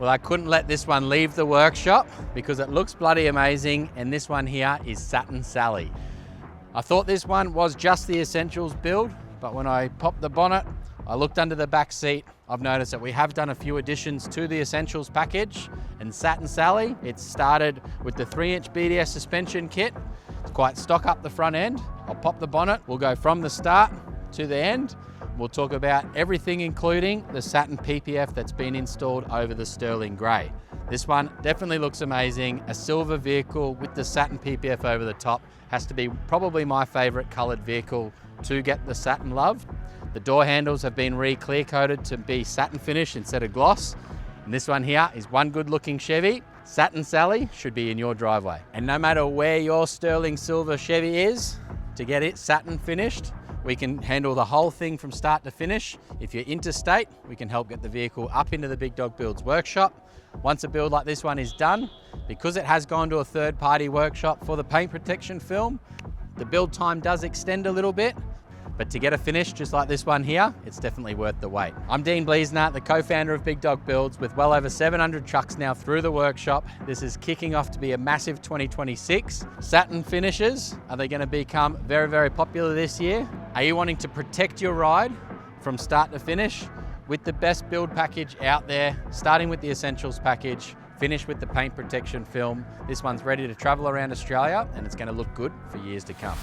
Well, I couldn't let this one leave the workshop because it looks bloody amazing, and this one here is Satin Sally. I thought this one was just the Essentials build, but when I popped the bonnet, I looked under the back seat, I've noticed that we have done a few additions to the Essentials package, and Satin Sally, it started with the 3-inch BDS suspension kit. It's quite stock up the front end. I'll pop the bonnet, we'll go from the start to the end. We'll talk about everything, including the Satin PPF that's been installed over the sterling grey. This one definitely looks amazing. A silver vehicle with the Satin PPF over the top has to be probably my favourite coloured vehicle to get the satin love. The door handles have been re-clear coated to be satin finish instead of gloss. And this one here is one good looking Chevy. Satin Sally should be in your driveway. And no matter where your sterling silver Chevy is, to get it satin finished, we can handle the whole thing from start to finish. If you're interstate, we can help get the vehicle up into the Big Dog Builds workshop. Once a build like this one is done, because it has gone to a third-party workshop for the paint protection film, the build time does extend a little bit, but to get a finish just like this one here, it's definitely worth the wait. I'm Dean Bleasnart, the co-founder of Big Dog Builds, with well over 700 trucks now through the workshop. This is kicking off to be a massive 2026. Satin finishes, are they going to become very, very popular this year? Are you wanting to protect your ride from start to finish with the best build package out there, starting with the Essentials package, finish with the paint protection film? This one's ready to travel around Australia, and it's going to look good for years to come.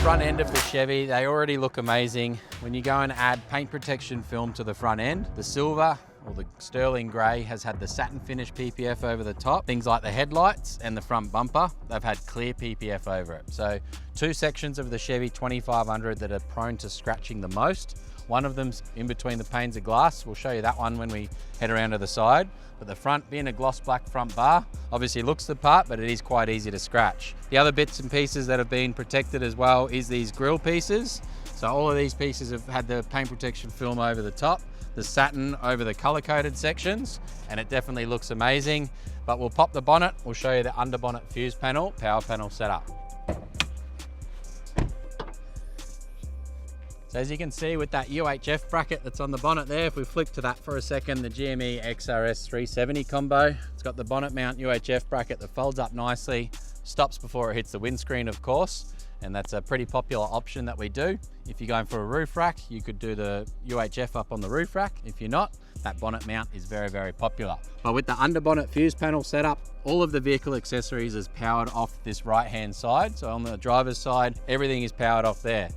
Front end of the Chevy, they already look amazing. When you go and add paint protection film to the front end, the silver or the sterling grey has had the satin finish PPF over the top. Things like the headlights and the front bumper, they've had clear PPF over it. So two sections of the Chevy 2500 that are prone to scratching the most. One of them's in between the panes of glass. We'll show you that one when we head around to the side. But the front, being a gloss black front bar, obviously looks the part, but it is quite easy to scratch. The other bits and pieces that have been protected as well is these grille pieces. So all of these pieces have had the paint protection film over the top, the satin over the color-coded sections, and it definitely looks amazing. But we'll pop the bonnet, we'll show you the under-bonnet fuse panel, power panel setup. So as you can see with that UHF bracket that's on the bonnet there, if we flick to that for a second, the GME XRS 370 combo, it's got the Bonnet-mount UHF bracket that folds up nicely, stops before it hits the windscreen, of course, and that's a pretty popular option that we do. If you're going for a roof rack, you could do the UHF up on the roof rack. If you're not, that bonnet mount is very, very popular. But with the under-bonnet fuse panel setup, all of the vehicle accessories is powered off this right-hand side. So on the driver's side, everything is powered off there.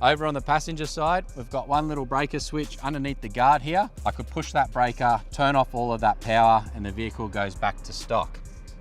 Over on the passenger side, we've got one little breaker switch underneath the guard here. I could push that breaker, turn off all of that power, and the vehicle goes back to stock.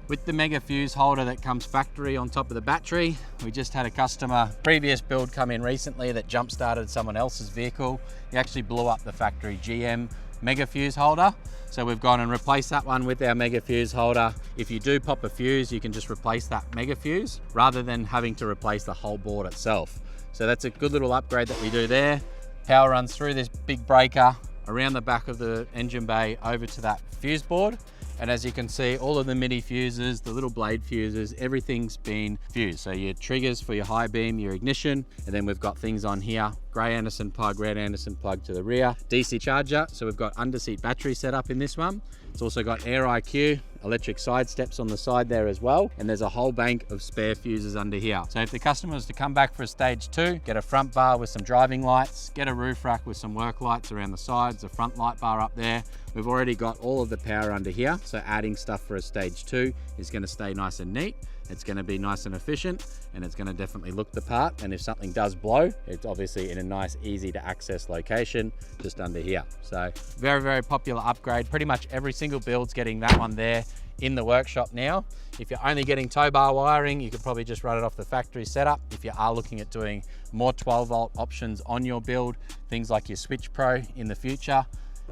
With the mega fuse holder that comes factory on top of the battery, we just had a customer, previous build come in recently that jump-started someone else's vehicle. He actually blew up the factory GM mega fuse holder. So we've gone and replaced that one with our mega fuse holder. If you do pop a fuse, you can just replace that mega fuse rather than having to replace the whole board itself. So that's a good little upgrade that we do there. Power runs through this big breaker, around the back of the engine bay over to that fuse board. And as you can see, all of the mini fuses, the little blade fuses, everything's been fused. So your triggers for your high beam, your ignition, and then we've got things on here, grey Anderson plug, red Anderson plug to the rear, DC charger. So we've got under-seat battery set up in this one. It's also got Air IQ, electric side steps on the side there as well. And there's a whole bank of spare fuses under here. So if the customer was to come back for a stage 2, get a front bar with some driving lights, get a roof rack with some work lights around the sides, a front light bar up there. We've already got all of the power under here. So adding stuff for a stage 2 is gonna stay nice and neat. It's going to be nice and efficient, and it's going to definitely look the part. And if something does blow, it's obviously in a nice, easy to access location just under here. So very, very popular upgrade. Pretty much every single build's getting that one there in the workshop now. If you're only getting tow bar wiring, you could probably just run it off the factory setup. If you are looking at doing more 12-volt options on your build, things like your Switch Pro in the future,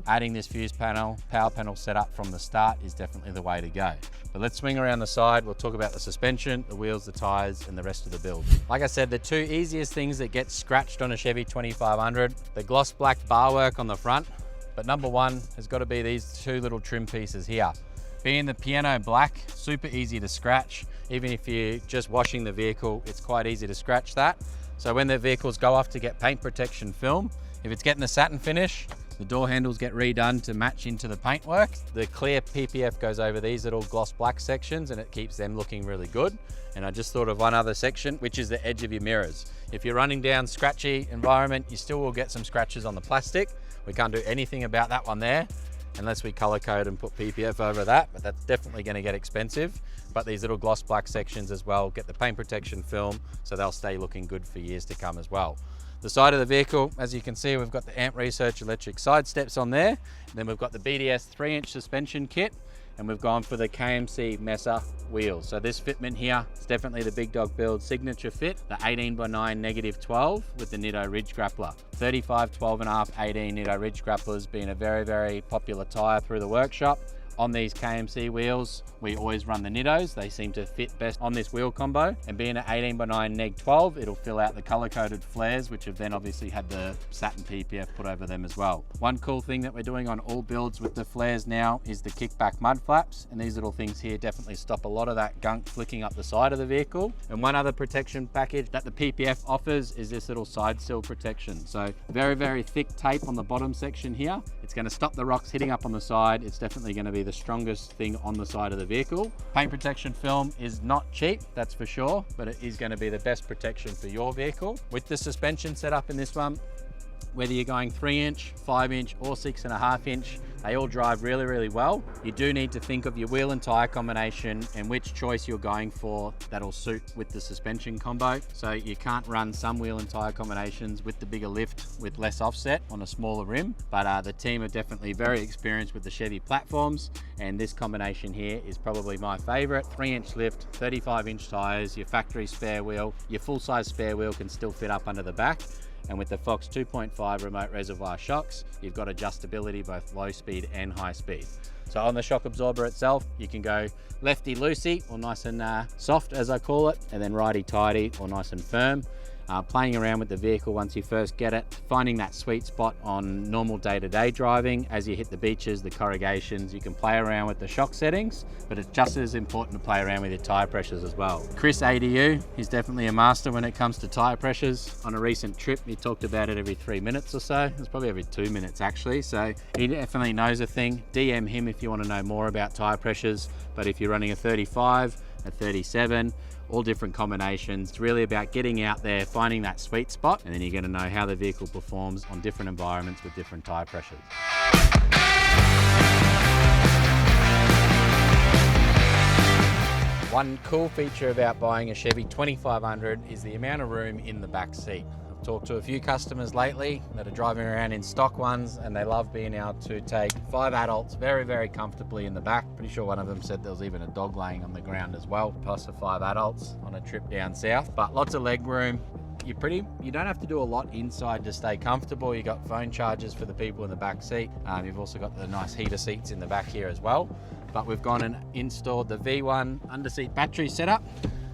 adding this fuse panel, power panel setup from the start is definitely the way to go. But let's swing around the side. We'll talk about the suspension, the wheels, the tires, and the rest of the build. Like I said, the two easiest things that get scratched on a Chevy 2500, the gloss black bar work on the front, but number one has got to be these two little trim pieces here. Being the piano black, super easy to scratch. Even if you're just washing the vehicle, it's quite easy to scratch that. So when the vehicles go off to get paint protection film, if it's getting the satin finish, the door handles get redone to match into the paintwork. The clear PPF goes over these little gloss black sections and it keeps them looking really good. And I just thought of one other section, which is the edge of your mirrors. If you're running down scratchy environment, you still will get some scratches on the plastic. We can't do anything about that one there unless we color code and put PPF over that, but that's definitely going to get expensive. But these little gloss black sections as well get the paint protection film, so they'll stay looking good for years to come as well. The side of the vehicle, as you can see, we've got the Amp Research electric side steps on there. And then we've got the BDS 3-inch suspension kit, and we've gone for the KMC Messer wheels. So this fitment here is definitely the Big Dog Build signature fit, the 18x9 -12 with the Nitto Ridge Grappler. 35, 12.5, 18 Nitto Ridge Grapplers being a very, very popular tyre through the workshop. On these KMC wheels, we always run the Nittos. They seem to fit best on this wheel combo. And being an 18x9 -12, it'll fill out the color-coded flares, which have then obviously had the Satin PPF put over them as well. One cool thing that we're doing on all builds with the flares now is the Kickback mud flaps. And these little things here definitely stop a lot of that gunk flicking up the side of the vehicle. And one other protection package that the PPF offers is this little side sill protection. So very, very thick tape on the bottom section here. It's going to stop the rocks hitting up on the side. It's definitely going to be the strongest thing on the side of the vehicle. Paint protection film is not cheap, that's for sure, but it is going to be the best protection for your vehicle. With the suspension setup in this one, whether you're going 3-inch, 5-inch or 6.5-inch, they all drive really, really well. You do need to think of your wheel and tire combination and which choice you're going for that'll suit with the suspension combo. So you can't run some wheel and tire combinations with the bigger lift with less offset on a smaller rim, but the team are definitely very experienced with the Chevy platforms, and this combination here is probably my favorite. 3-inch lift, 35-inch tires, your factory spare wheel, your full-size spare wheel can still fit up under the back. And with the Fox 2.5 remote reservoir shocks, you've got adjustability both low speed and high speed. So on the shock absorber itself, you can go lefty loosey or nice and soft as I call it, and then righty tighty or nice and firm. Playing around with the vehicle once you first get it, finding that sweet spot on normal day-to-day driving. As you hit the beaches, the corrugations, you can play around with the shock settings, but it's just as important to play around with your tire pressures as well. Chris ADU is definitely a master when it comes to tire pressures. On a recent trip, he talked about it every 3 minutes or so. It's probably every 2 minutes actually, so he definitely knows a thing. DM him if you want to know more about tire pressures, but if you're running a 35, a 37, all different combinations. It's really about getting out there, finding that sweet spot, and then you're going to know how the vehicle performs on different environments with different tire pressures. One cool feature about buying a Chevy 2500 is the amount of room in the back seat. I've talked to a few customers lately that are driving around in stock ones, and they love being able to take 5 adults very, very comfortably in the back. Pretty sure one of them said there was even a dog laying on the ground as well, plus the 5 adults on a trip down south. But lots of leg room. You don't have to do a lot inside to stay comfortable. You got phone chargers for the people in the back seat. You've also got the nice heater seats in the back here as well. But we've gone and installed the V1 underseat battery setup.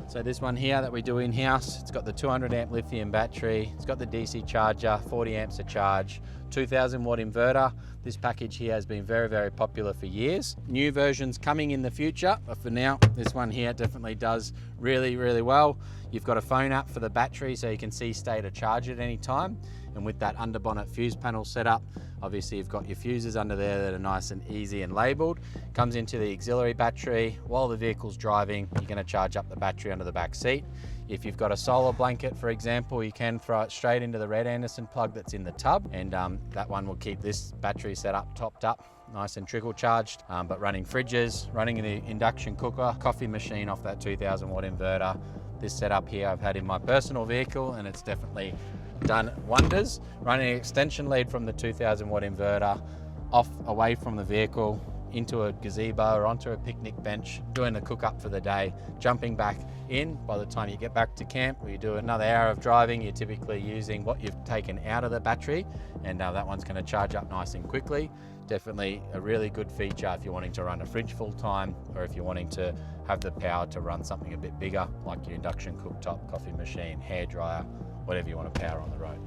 So this one here that we do in-house, it's got the 200 amp lithium battery, it's got the DC charger, 40 amps a charge, 2000 watt inverter. This package here has been very, very popular for years. New versions coming in the future, but for now, this one here definitely does really, really well. You've got a phone app for the battery so you can see state of charge at any time. And with that under-bonnet fuse panel set up, obviously you've got your fuses under there that are nice and easy and labeled. Comes into the auxiliary battery. While the vehicle's driving, you're gonna charge up the battery under the back seat. If you've got a solar blanket, for example, you can throw it straight into the Red Anderson plug that's in the tub, and that one will keep this battery set up, topped up, nice and trickle charged, but running fridges, running the induction cooker, coffee machine off that 2000 watt inverter. This setup here I've had in my personal vehicle, and it's definitely done wonders. Running an extension lead from the 2000 watt inverter off away from the vehicle into a gazebo or onto a picnic bench, doing the cook up for the day, jumping back in. By the time you get back to camp or you do another hour of driving, you're typically using what you've taken out of the battery, and that one's going to charge up nice and quickly. Definitely a really good feature if you're wanting to run a fridge full time, or if you're wanting to have the power to run something a bit bigger like your induction cooktop, coffee machine, hairdryer, whatever you want to power on the road.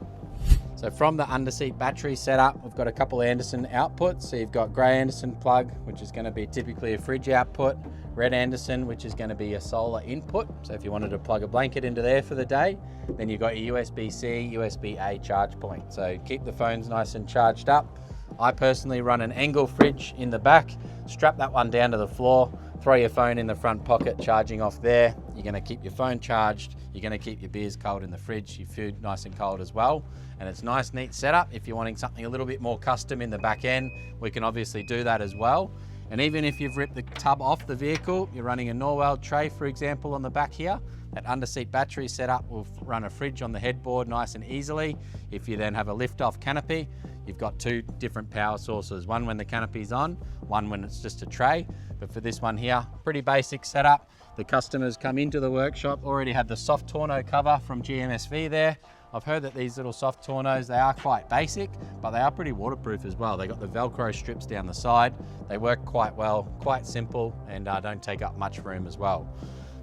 So from the under-seat battery setup, we've got a couple of Anderson outputs. So you've got grey Anderson plug, which is going to be typically a fridge output, red Anderson, which is going to be a solar input. So if you wanted to plug a blanket into there for the day, then you've got your USB-C, USB-A charge point. So keep the phones nice and charged up. I personally run an angle fridge in the back, strap that one down to the floor, throw your phone in the front pocket, charging off there. You're going to keep your phone charged, you're going to keep your beers cold in the fridge, your food nice and cold as well. And it's nice, neat setup. If you're wanting something a little bit more custom in the back end, we can obviously do that as well. And even if you've ripped the tub off the vehicle, you're running a Norwell tray, for example, on the back here, that under-seat battery setup will run a fridge on the headboard nice and easily. If you then have a lift-off canopy, you've got two different power sources, one when the canopy's on, one when it's just a tray. But for this one here, pretty basic setup. The customers come into the workshop, already had the soft tonneau cover from GMSV there. I've heard that these little soft tonneaus, they are quite basic, but they are pretty waterproof as well. They got the Velcro strips down the side. They work quite well, quite simple, and don't take up much room as well.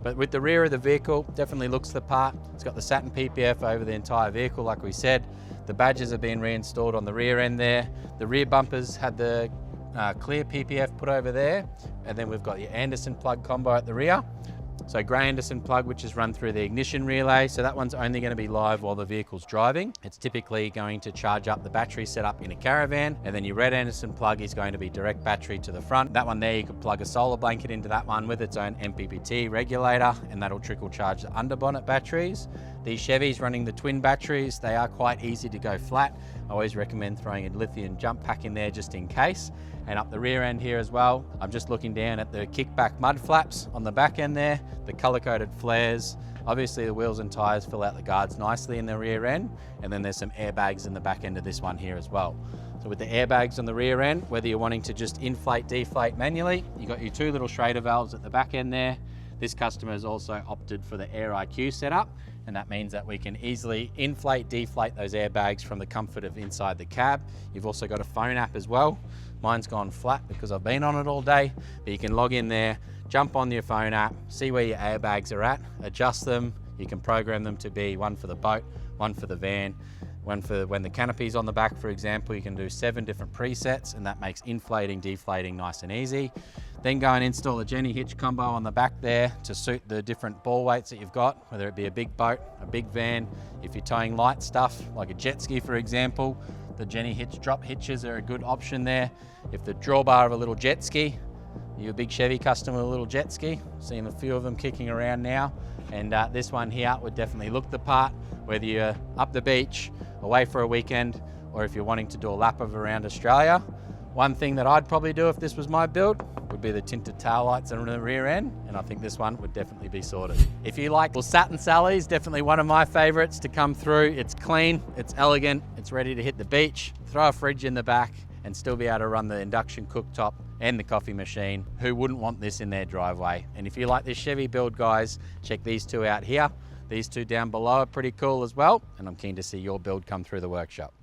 But with the rear of the vehicle, definitely looks the part. It's got the Satin PPF over the entire vehicle, like we said. The badges have been reinstalled on the rear end there. The rear bumpers had the clear PPF put over there. And then we've got your Anderson plug combo at the rear. So grey Anderson plug, which is run through the ignition relay. So that one's only going to be live while the vehicle's driving. It's typically going to charge up the battery setup in a caravan. And then your red Anderson plug is going to be direct battery to the front. That one there, you could plug a solar blanket into that one with its own MPPT regulator, and that'll trickle charge the under-bonnet batteries. These Chevys running the twin batteries, they are quite easy to go flat. I always recommend throwing a lithium jump pack in there just in case. And up the rear end here as well, I'm just looking down at the Kickback mud flaps on the back end there, the color-coded flares. Obviously the wheels and tyres fill out the guards nicely in the rear end, and then there's some airbags in the back end of this one here as well. So with the airbags on the rear end, whether you're wanting to just inflate, deflate manually, you've got your two little Schrader valves at the back end there. This customer has also opted for the Air IQ setup, and that means that we can easily inflate, deflate those airbags from the comfort of inside the cab. You've also got a phone app as well. Mine's gone flat because I've been on it all day, but you can log in there, jump on your phone app, see where your airbags are at, adjust them. You can program them to be one for the boat, one for the van, one for when the canopy's on the back, for example. You can do 7 different presets, and that makes inflating, deflating nice and easy. Then go and install a Jenny hitch combo on the back there to suit the different ball weights that you've got, whether it be a big boat, a big van. If you're towing light stuff, like a jet ski, for example, the Jenny hitch drop hitches are a good option there. If the drawbar of a little jet ski, you're a big Chevy customer with a little jet ski, seeing a few of them kicking around now. And this one here would definitely look the part, whether you're up the beach, away for a weekend, or if you're wanting to do a lap of around Australia. One thing that I'd probably do if this was my build would be the tinted tail lights on the rear end, and I think this one would definitely be sorted. If you like, well, Satin Sally is definitely one of my favorites to come through. It's clean, it's elegant, it's ready to hit the beach, throw a fridge in the back, and still be able to run the induction cooktop and the coffee machine. Who wouldn't want this in their driveway? And if you like this Chevy build, guys, check these two out here. These two down below are pretty cool as well, and I'm keen to see your build come through the workshop.